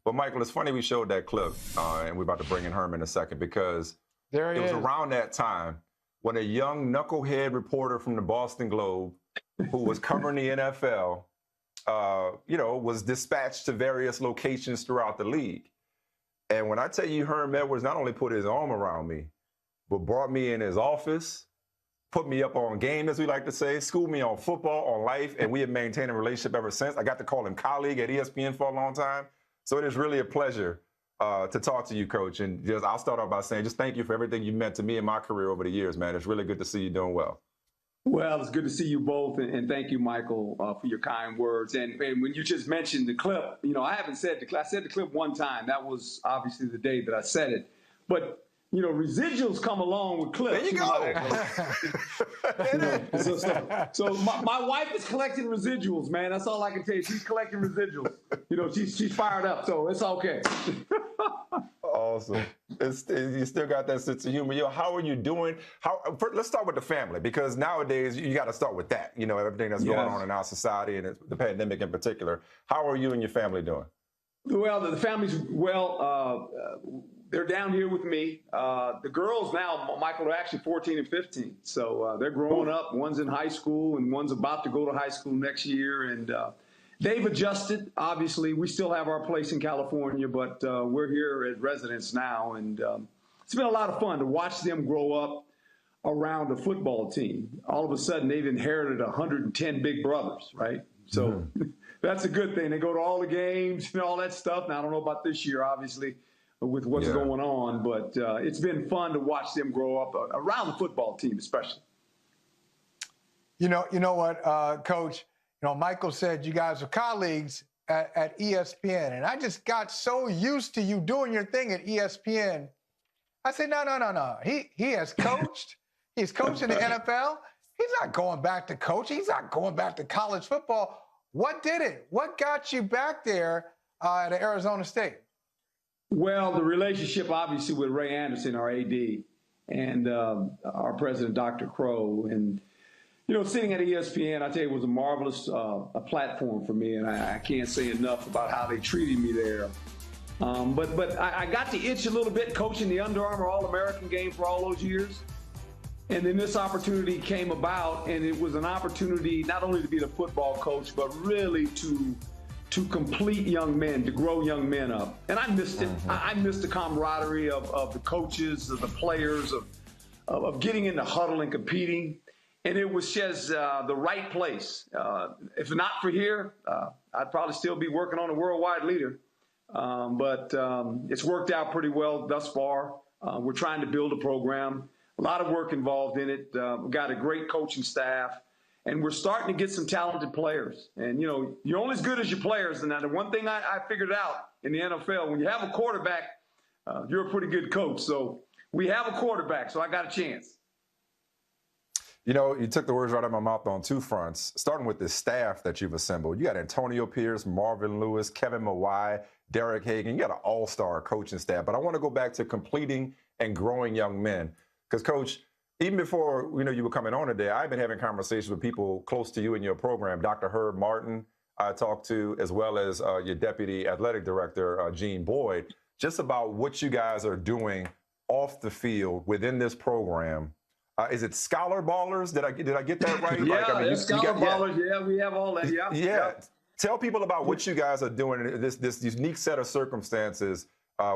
But, Michael, it's funny we showed that clip, and we're about to bring in Herm in a second, because it was around that time when a young knucklehead reporter from the Boston Globe who was covering the NFL, was dispatched to various locations throughout the league. And when I tell you Herm Edwards not only put his arm around me, but brought me in his office, put me up on game, as we like to say, schooled me on football, on life, and we have maintained a relationship ever since. I got to call him colleague at ESPN for a long time. So it is really a pleasure to talk to you, Coach. And I'll start off by saying just thank you for everything you meant to me in my career over the years, man. It's really good to see you doing well. Well, it's good to see you both, and thank you, Michael, for your kind words. And when you just mentioned the clip, I haven't said the clip. I said the clip one time. That was obviously the day that I said it. But residuals come along with clips. There you go. So my wife is collecting residuals, man. That's all I can tell you. She's collecting residuals. She's fired up, so it's okay. Awesome. You still got that sense of humor. How are you doing? Let's start with the family, because nowadays you got to start with that. Everything that's going on in our society and the pandemic in particular. How are you and your family doing? Well, the family's they're down here with me. The girls now, Michael, are actually 14 and 15. So they're growing up. One's in high school and one's about to go to high school next year. And they've adjusted. Obviously, we still have our place in California, but we're here as residents now. And it's been a lot of fun to watch them grow up around a football team. All of a sudden, they've inherited 110 big brothers, right? So that's a good thing. They go to all the games and all that stuff. Now, I don't know about this year, obviously, with what's going on, but it's been fun to watch them grow up around the football team, especially. You know what, Coach? Michael said you guys are colleagues at ESPN, and I just got so used to you doing your thing at ESPN. I said, no. He has coached. He's coached in the NFL. He's not going back to coaching. He's not going back to college football. What did it? What got you back there at Arizona State? Well, the relationship, obviously, with Ray Anderson, our AD, and our president, Dr. Crow. And, sitting at ESPN, I tell you, it was a marvelous platform for me. And I can't say enough about how they treated me there. But I got to itch a little bit coaching the Under Armour All-American game for all those years. And then this opportunity came about, and it was an opportunity not only to be the football coach, but really to complete young men, to grow young men up. And I missed it. I missed the camaraderie of the coaches, of the players, of getting in the huddle and competing. And it was just the right place. If not for here, I'd probably still be working on a worldwide leader. But it's worked out pretty well thus far. We're trying to build a program. A lot of work involved in it. We've got a great coaching staff. And we're starting to get some talented players. And, you're only as good as your players. And the one thing I figured out in the NFL, when you have a quarterback, you're a pretty good coach. So we have a quarterback, so I got a chance. You took the words right out of my mouth on two fronts, starting with the staff that you've assembled. You got Antonio Pierce, Marvin Lewis, Kevin Mawai, Derek Hagan. You got an all-star coaching staff. But I want to go back to completing and growing young men. Because, Coach, even before you were coming on today, I've been having conversations with people close to you in your program. Dr. Herb Martin I talked to, as well as your deputy athletic director, Gene Boyd, just about what you guys are doing off the field within this program. Is it Scholar Ballers? Did I get that right? Yeah, Scholar Ballers. Yeah, we have all that. Yeah. Tell people about what you guys are doing in this unique set of circumstances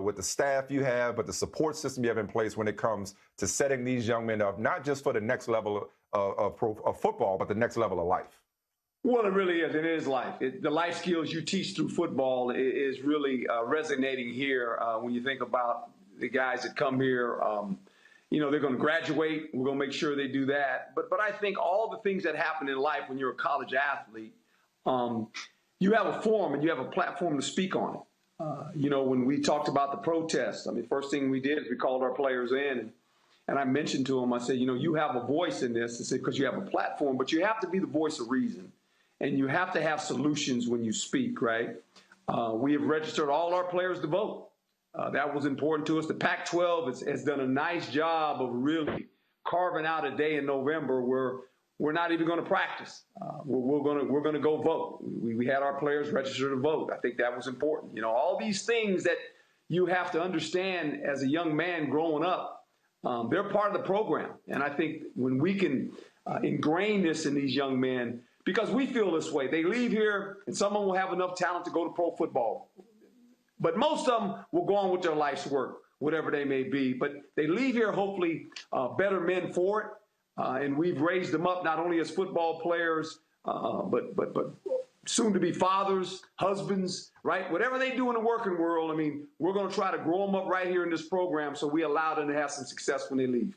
with the staff you have, but the support system you have in place when it comes to setting these young men up, not just for the next level of football, but the next level of life. Well, it really is. It is life. The life skills you teach through football is really resonating here when you think about the guys that come here. They're going to graduate. We're going to make sure they do that. But I think all the things that happen in life when you're a college athlete, you have a forum and you have a platform to speak on it. When we talked about the protest, first thing we did is we called our players in and I mentioned to them, I said, you have a voice in this. I said, because you have a platform, but you have to be the voice of reason and you have to have solutions when you speak, right? We have registered all our players to vote. That was important to us. The Pac-12 has done a nice job of really carving out a day in November where we're not even going to practice. We're going to go vote. We had our players register to vote. I think that was important. You know, all these things that you have to understand as a young man growing up, they're part of the program. And I think when we can ingrain this in these young men, because we feel this way, they leave here and someone will have enough talent to go to pro football. But most of them will go on with their life's work, whatever they may be. But they leave here hopefully better men for it. And we've raised them up not only as football players, but soon to be fathers, husbands, right? Whatever they do in the working world, I mean, we're going to try to grow them up right here in this program so we allow them to have some success when they leave.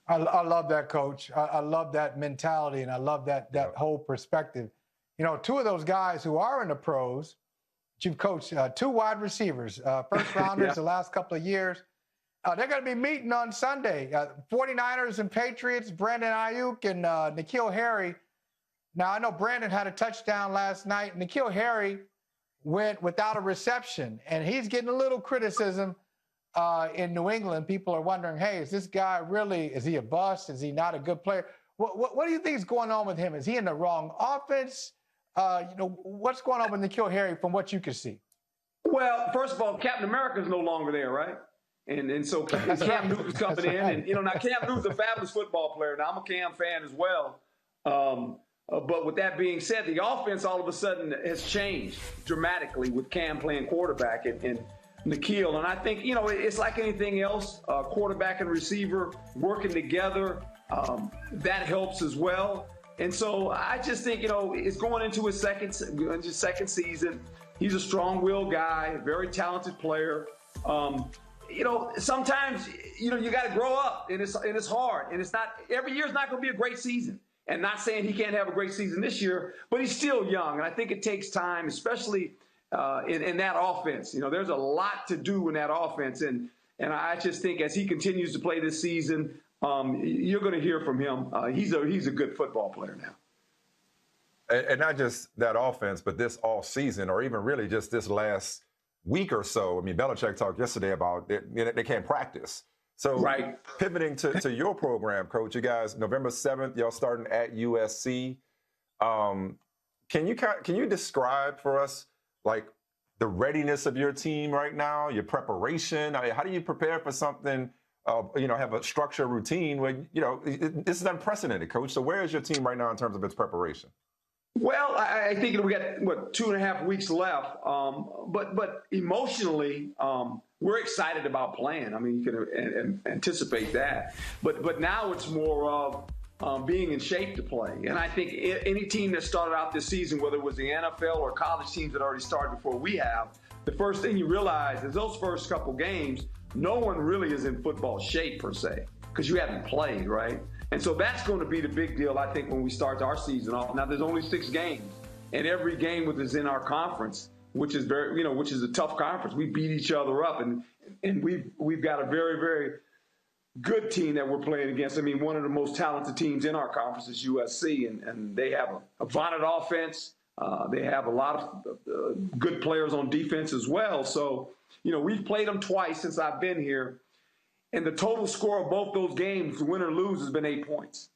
I love that, Coach. I love that mentality, and I love that whole perspective. You know, two of those guys who are in the pros, you've coached two wide receivers, first rounders the last couple of years. They're going to be meeting on Sunday. 49ers and Patriots, Brandon Ayuk and N'Keal Harry. Now, I know Brandon had a touchdown last night. N'Keal Harry went without a reception, and he's getting a little criticism in New England. People are wondering, hey, is this guy really, is he a bust? Is he not a good player? What do you think is going on with him? Is he in the wrong offense? You know, what's going on with N'Keal Harry from what you can see? Well, first of all, Captain America is no longer there, right? And so Cam Newton's coming in. And, you know, now Cam Newton's a fabulous football player. Now, I'm a Cam fan as well. But with that being said, the offense all of a sudden has changed dramatically with Cam playing quarterback and N'Keal. And I think, you know, it's like anything else, quarterback and receiver working together, that helps as well. And so I just think, you know, it's going into his second season. He's a strong-willed guy, very talented player. You know, sometimes, you know, you got to grow up, and it's hard. And it's not, every year's not going to be a great season. And not saying he can't have a great season this year, but he's still young. And I think it takes time, especially in that offense. You know, there's a lot to do in that offense. And I just think as he continues to play this season, you're going to hear from him. He's a good football player now. And not just that offense, but this all season, or even really just this last week or so. I mean, Belichick talked yesterday about they can't practice. So pivoting to your program, Coach, you guys, November 7th, y'all starting at USC. Can you describe for us, like, the readiness of your team right now, your preparation? I mean, how do you prepare for something, you know, have a structure, routine where, you know, this is unprecedented, Coach. So where is your team right now in terms of its preparation? Well, I think we got, 2.5 weeks left. But emotionally, we're excited about playing. I mean, you can anticipate that. But now it's more of being in shape to play. And I think any team that started out this season, whether it was the NFL or college teams that already started before we have, the first thing you realize is those first couple games, no one really is in football shape per se, because you haven't played, right? And so that's going to be the big deal, I think, when we start our season off. Now, there's only 6 games, and every game is in our conference, which is which is a tough conference. We beat each other up, and we've got a very, very good team that we're playing against. I mean, one of the most talented teams in our conference is USC, and they have a vaunted offense. They have a lot of good players on defense as well. So, you know, we've played them twice since I've been here. And the total score of both those games, win or lose, has been 8 points.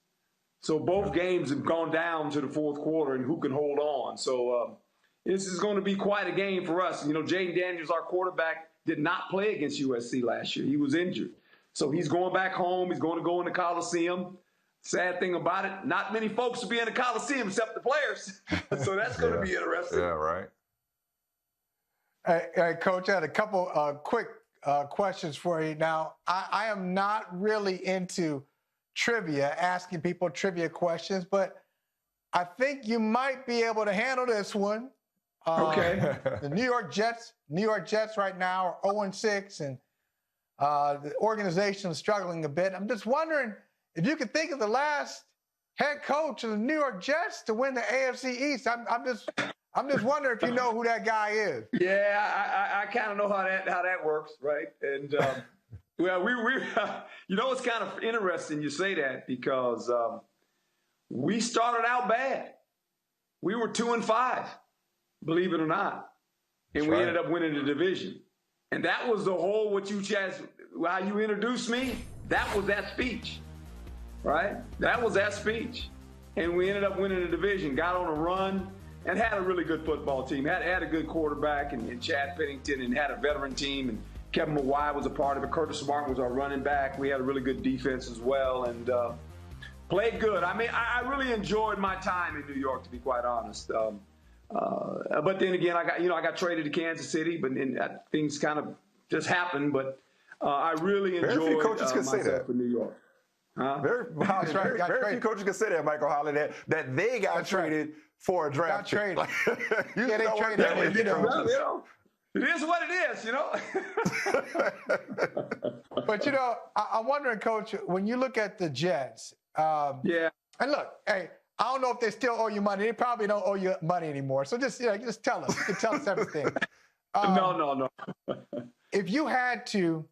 So both games have gone down to the fourth quarter, and who can hold on. So this is going to be quite a game for us. You know, Jaden Daniels, our quarterback, did not play against USC last year. He was injured. So he's going back home. He's going to go in the Coliseum. Sad thing about it, not many folks will be in the Coliseum except the players. So that's going to be interesting. Yeah, right. Hey, Coach, I had a couple quick questions for you. Now, I am not really into trivia, asking people trivia questions, but I think you might be able to handle this one. Okay. The New York Jets right now are 0-6, and the organization is struggling a bit. I'm just wondering if you could think of the last head coach of the New York Jets to win the AFC East. I'm just wondering if you know who that guy is. Yeah, I kind of know how that works, right? And well, we you know, it's kind of interesting you say that, because we started out bad. We were 2-5, believe it or not, and we ended up winning the division. And that was the whole how you introduced me. That was that speech. right? That was that speech. And we ended up winning the division, got on a run, and had a really good football team. Had a good quarterback in Chad Pennington, and had a veteran team. And Kevin Mawai was a part of it. Curtis Martin was our running back. We had a really good defense as well, and played good. I mean, I really enjoyed my time in New York, to be quite honest. But then again, I got traded to Kansas City, but things kind of just happened. But I really enjoyed very few coaches can say myself that in New York. Huh? Very few coaches can say that, Michael Holley, that they got traded for a draft pick. Got traded. Yeah, they traded. It is what it is, you know. But, I'm wondering, Coach, when you look at the Jets, yeah. And look, hey, I don't know if they still owe you money. They probably don't owe you money anymore. So just tell us. You can tell us everything. No. If you had to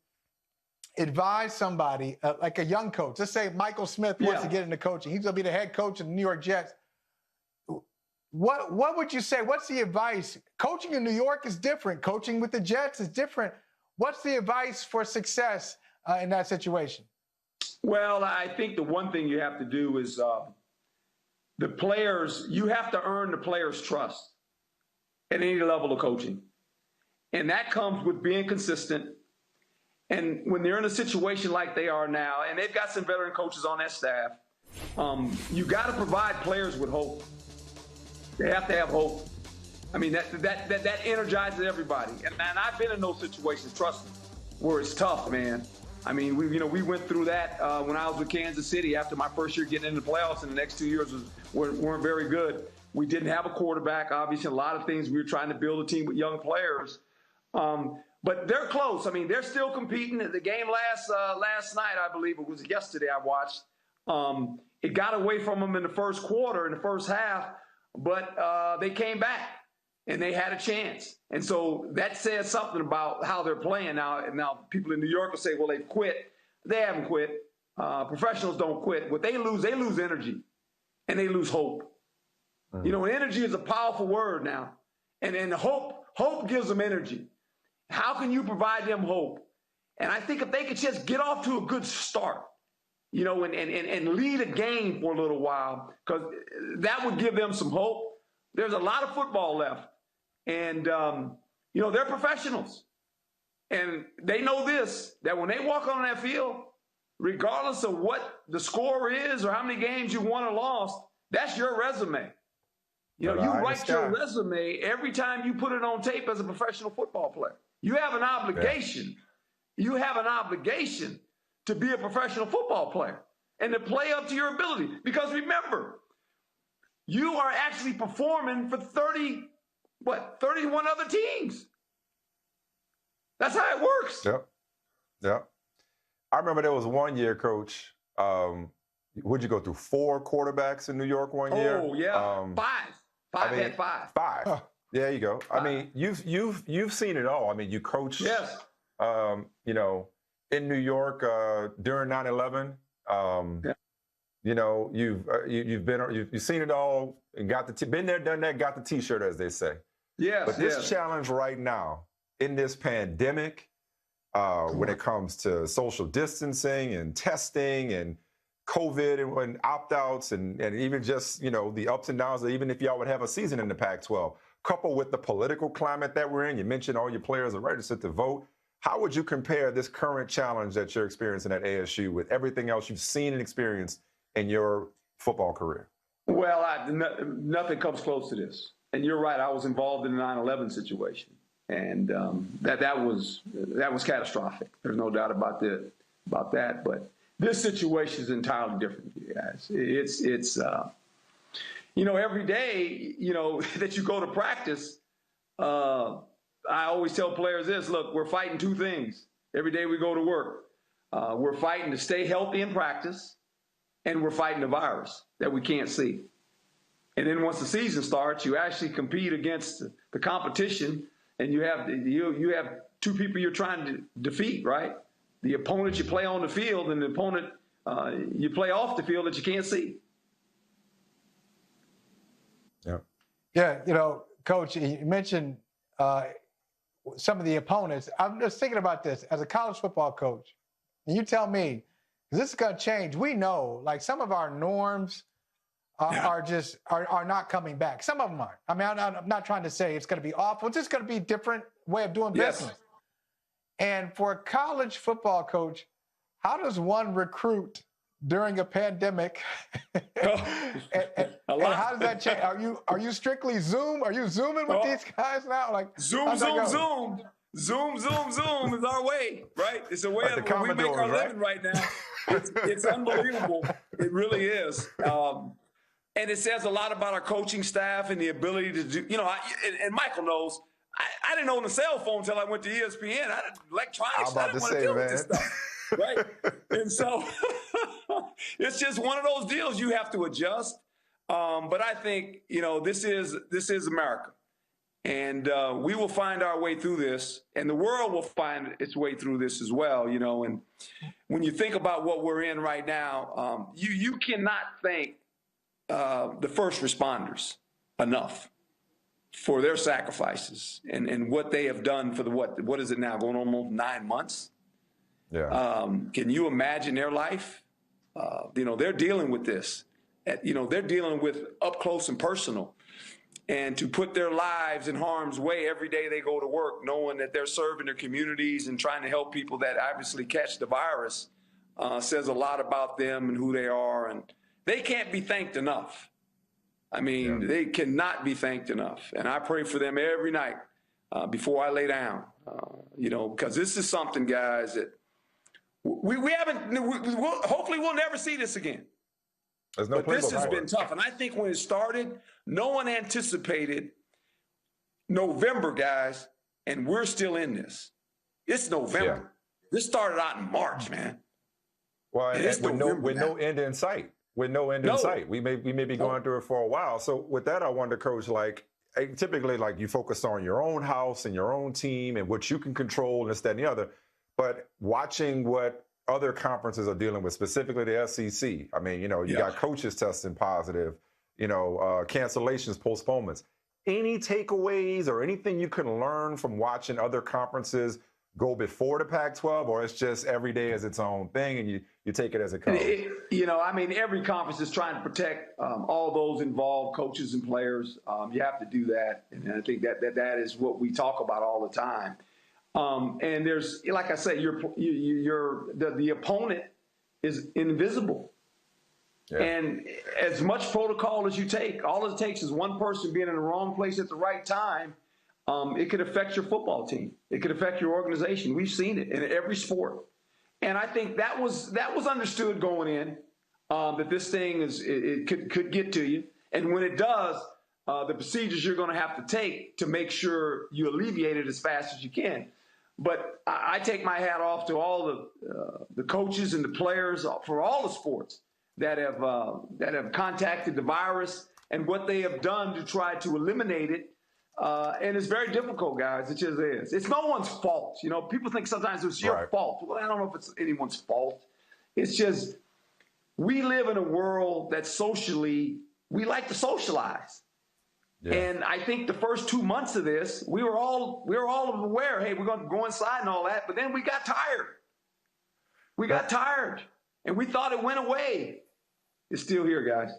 advise somebody, like a young coach, let's say Michael Smith wants to get into coaching. He's going to be the head coach of the New York Jets. What would you say? What's the advice? Coaching in New York is different. Coaching with the Jets is different. What's the advice for success in that situation? Well, I think the one thing you have to do is the players, you have to earn the players' trust at any level of coaching. And that comes with being consistent. And when they're in a situation like they are now, and they've got some veteran coaches on that staff, you got to provide players with hope. They have to have hope. I mean, that energizes everybody. And I've been in those situations, trust me, where it's tough, man. I mean, we went through that when I was with Kansas City after my first year getting into the playoffs, and the next 2 years weren't very good. We didn't have a quarterback, obviously, a lot of things. We were trying to build a team with young players. But they're close. I mean, they're still competing. The game last night, I believe it was yesterday I watched, it got away from them in the first quarter, in the first half, but they came back and they had a chance. And so that says something about how they're playing now. And now people in New York will say, well, they've quit. They haven't quit. Professionals don't quit. What they lose energy and they lose hope. Energy is a powerful word now. And hope gives them energy. How can you provide them hope? And I think if they could just get off to a good start, and lead a game for a little while, because that would give them some hope. There's a lot of football left. And, they're professionals. And they know this, that when they walk on that field, regardless of what the score is or how many games you won or lost, that's your resume. You write your resume every time you put it on tape as a professional football player. You have an obligation. Yeah. You have an obligation to be a professional football player and to play up to your ability. Because remember, you are actually performing for 31 other teams. That's how it works. Yep. I remember there was one year, Coach, would you go through 4 quarterbacks in New York one year? Oh, yeah. Five had five. Five. There you go. I mean, you've seen it all. I mean, you coached, in New York during 9/11. You've seen it all and been there, done that, got the T-shirt, as they say. Yes. But this challenge right now in this pandemic, when it comes to social distancing and testing and COVID and opt-outs and even just, the ups and downs, even if y'all would have a season in the Pac-12, coupled with the political climate that we're in, you mentioned all your players are registered to vote. How would you compare this current challenge that you're experiencing at ASU with everything else you've seen and experienced in your football career? Well, nothing comes close to this. And you're right, I was involved in the 9/11 situation. And that was catastrophic. There's no doubt about that. But this situation is entirely different, you guys. It's every day, that you go to practice, I always tell players this, look, we're fighting 2 things. Every day we go to work. We're fighting to stay healthy in practice, and we're fighting the virus that we can't see. And then once the season starts, you actually compete against the competition, and you have 2 people you're trying to defeat, right? The opponent you play on the field and the opponent you play off the field that you can't see. Yeah, Coach, you mentioned some of the opponents. I'm just thinking about this as a college football coach. And you tell me, This is going to change. We know, like, some of our norms are not coming back. Some of them aren't. I mean, I'm not trying to say it's going to be awful. It's just going to be a different way of doing business. And for a college football coach, how does one recruit during a pandemic? and how does that change? Are you strictly Zoom? Are you Zooming with these guys now? Like Zoom is our way, right? It's a way like that we make our living right now. It's unbelievable. It really is. And it says a lot about our coaching staff and the ability to do, and Michael knows, I didn't own a cell phone until I went to ESPN. I didn't electronics. I didn't want to deal with this stuff. Right? And so it's just one of those deals you have to adjust. But I think, this is America. And we will find our way through this, and the world will find its way through this as well, And when you think about what we're in right now, you cannot thank the first responders enough for their sacrifices and what they have done for what is it now, going on almost 9 months? Yeah. Can you imagine their life? They're dealing with this. They're dealing with up close and personal. And to put their lives in harm's way every day they go to work, knowing that they're serving their communities and trying to help people that obviously catch the virus, says a lot about them and who they are. And they can't be thanked enough. I mean, they cannot be thanked enough. And I pray for them every night before I lay down, because this is something, guys, that we haven't, hopefully we'll never see this again. But this has been tough. And I think when it started, no one anticipated November, guys, and we're still in this. It's November. Yeah. This started out in March, man. Well, with no end in sight. With no end in sight. We may be going through it for a while. So with that, I wonder, Coach, typically, you focus on your own house and your own team and what you can control and this, that, and the other. But watching what other conferences are dealing with, specifically the SEC. I mean, you got coaches testing positive, cancellations, postponements. Any takeaways or anything you can learn from watching other conferences go before the Pac-12, or it's just every day is its own thing and you take it as it comes? Every conference is trying to protect all those involved, coaches and players. You have to do that, and I think that is what we talk about all the time. And there's, like I say, the opponent is invisible. Yeah. And as much protocol as you take, all it takes is one person being in the wrong place at the right time. It could affect your football team. It could affect your organization. We've seen it in every sport. And I think that was understood going in, that this thing could get to you. And when it does, the procedures you're going to have to take to make sure you alleviate it as fast as you can. But I take my hat off to all the coaches and the players for all the sports that have contacted the virus and what they have done to try to eliminate it. And it's very difficult, guys. It just is. It's no one's fault. People think sometimes it's your fault. Well, I don't know if it's anyone's fault. It's just we live in a world that socially we like to socialize. Yeah. And I think the first 2 months of this, we were all aware, hey, we're going to go inside and all that. But then we got tired. We got tired. And we thought it went away. It's still here, guys.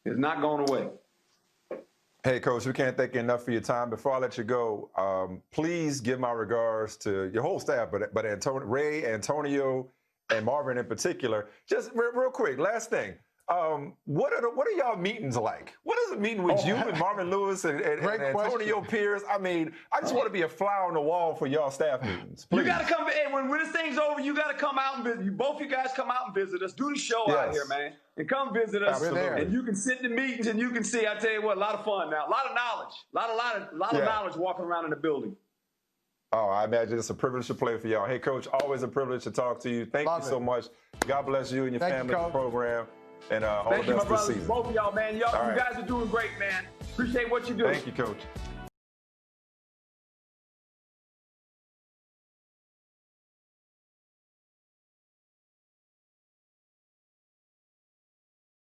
It's not going away. Hey, Coach, we can't thank you enough for your time. Before I let you go, please give my regards to your whole staff, but Ray, Antonio, and Marvin in particular. Just real quick, last thing. What are y'all meetings like? What is it meeting with you and Marvin Lewis and Antonio Pierce? I mean, I just want to be a fly on the wall for y'all staff meetings. Please. You got to come. Hey, when this thing's over, you got to come out and visit. Both you guys come out and visit us. Do the show out here, man, and come visit us. Absolutely. And you can sit in the meetings and you can see. I tell you what, a lot of fun now, a lot of knowledge, a lot of knowledge walking around in the building. Oh, I imagine it's a privilege to play for y'all. Hey, Coach, always a privilege to talk to you. Thank you so much. God bless you and your family and the program. And all the best this season. Both of y'all, man. You guys are doing great, man. Appreciate what you do. Thank you, Coach.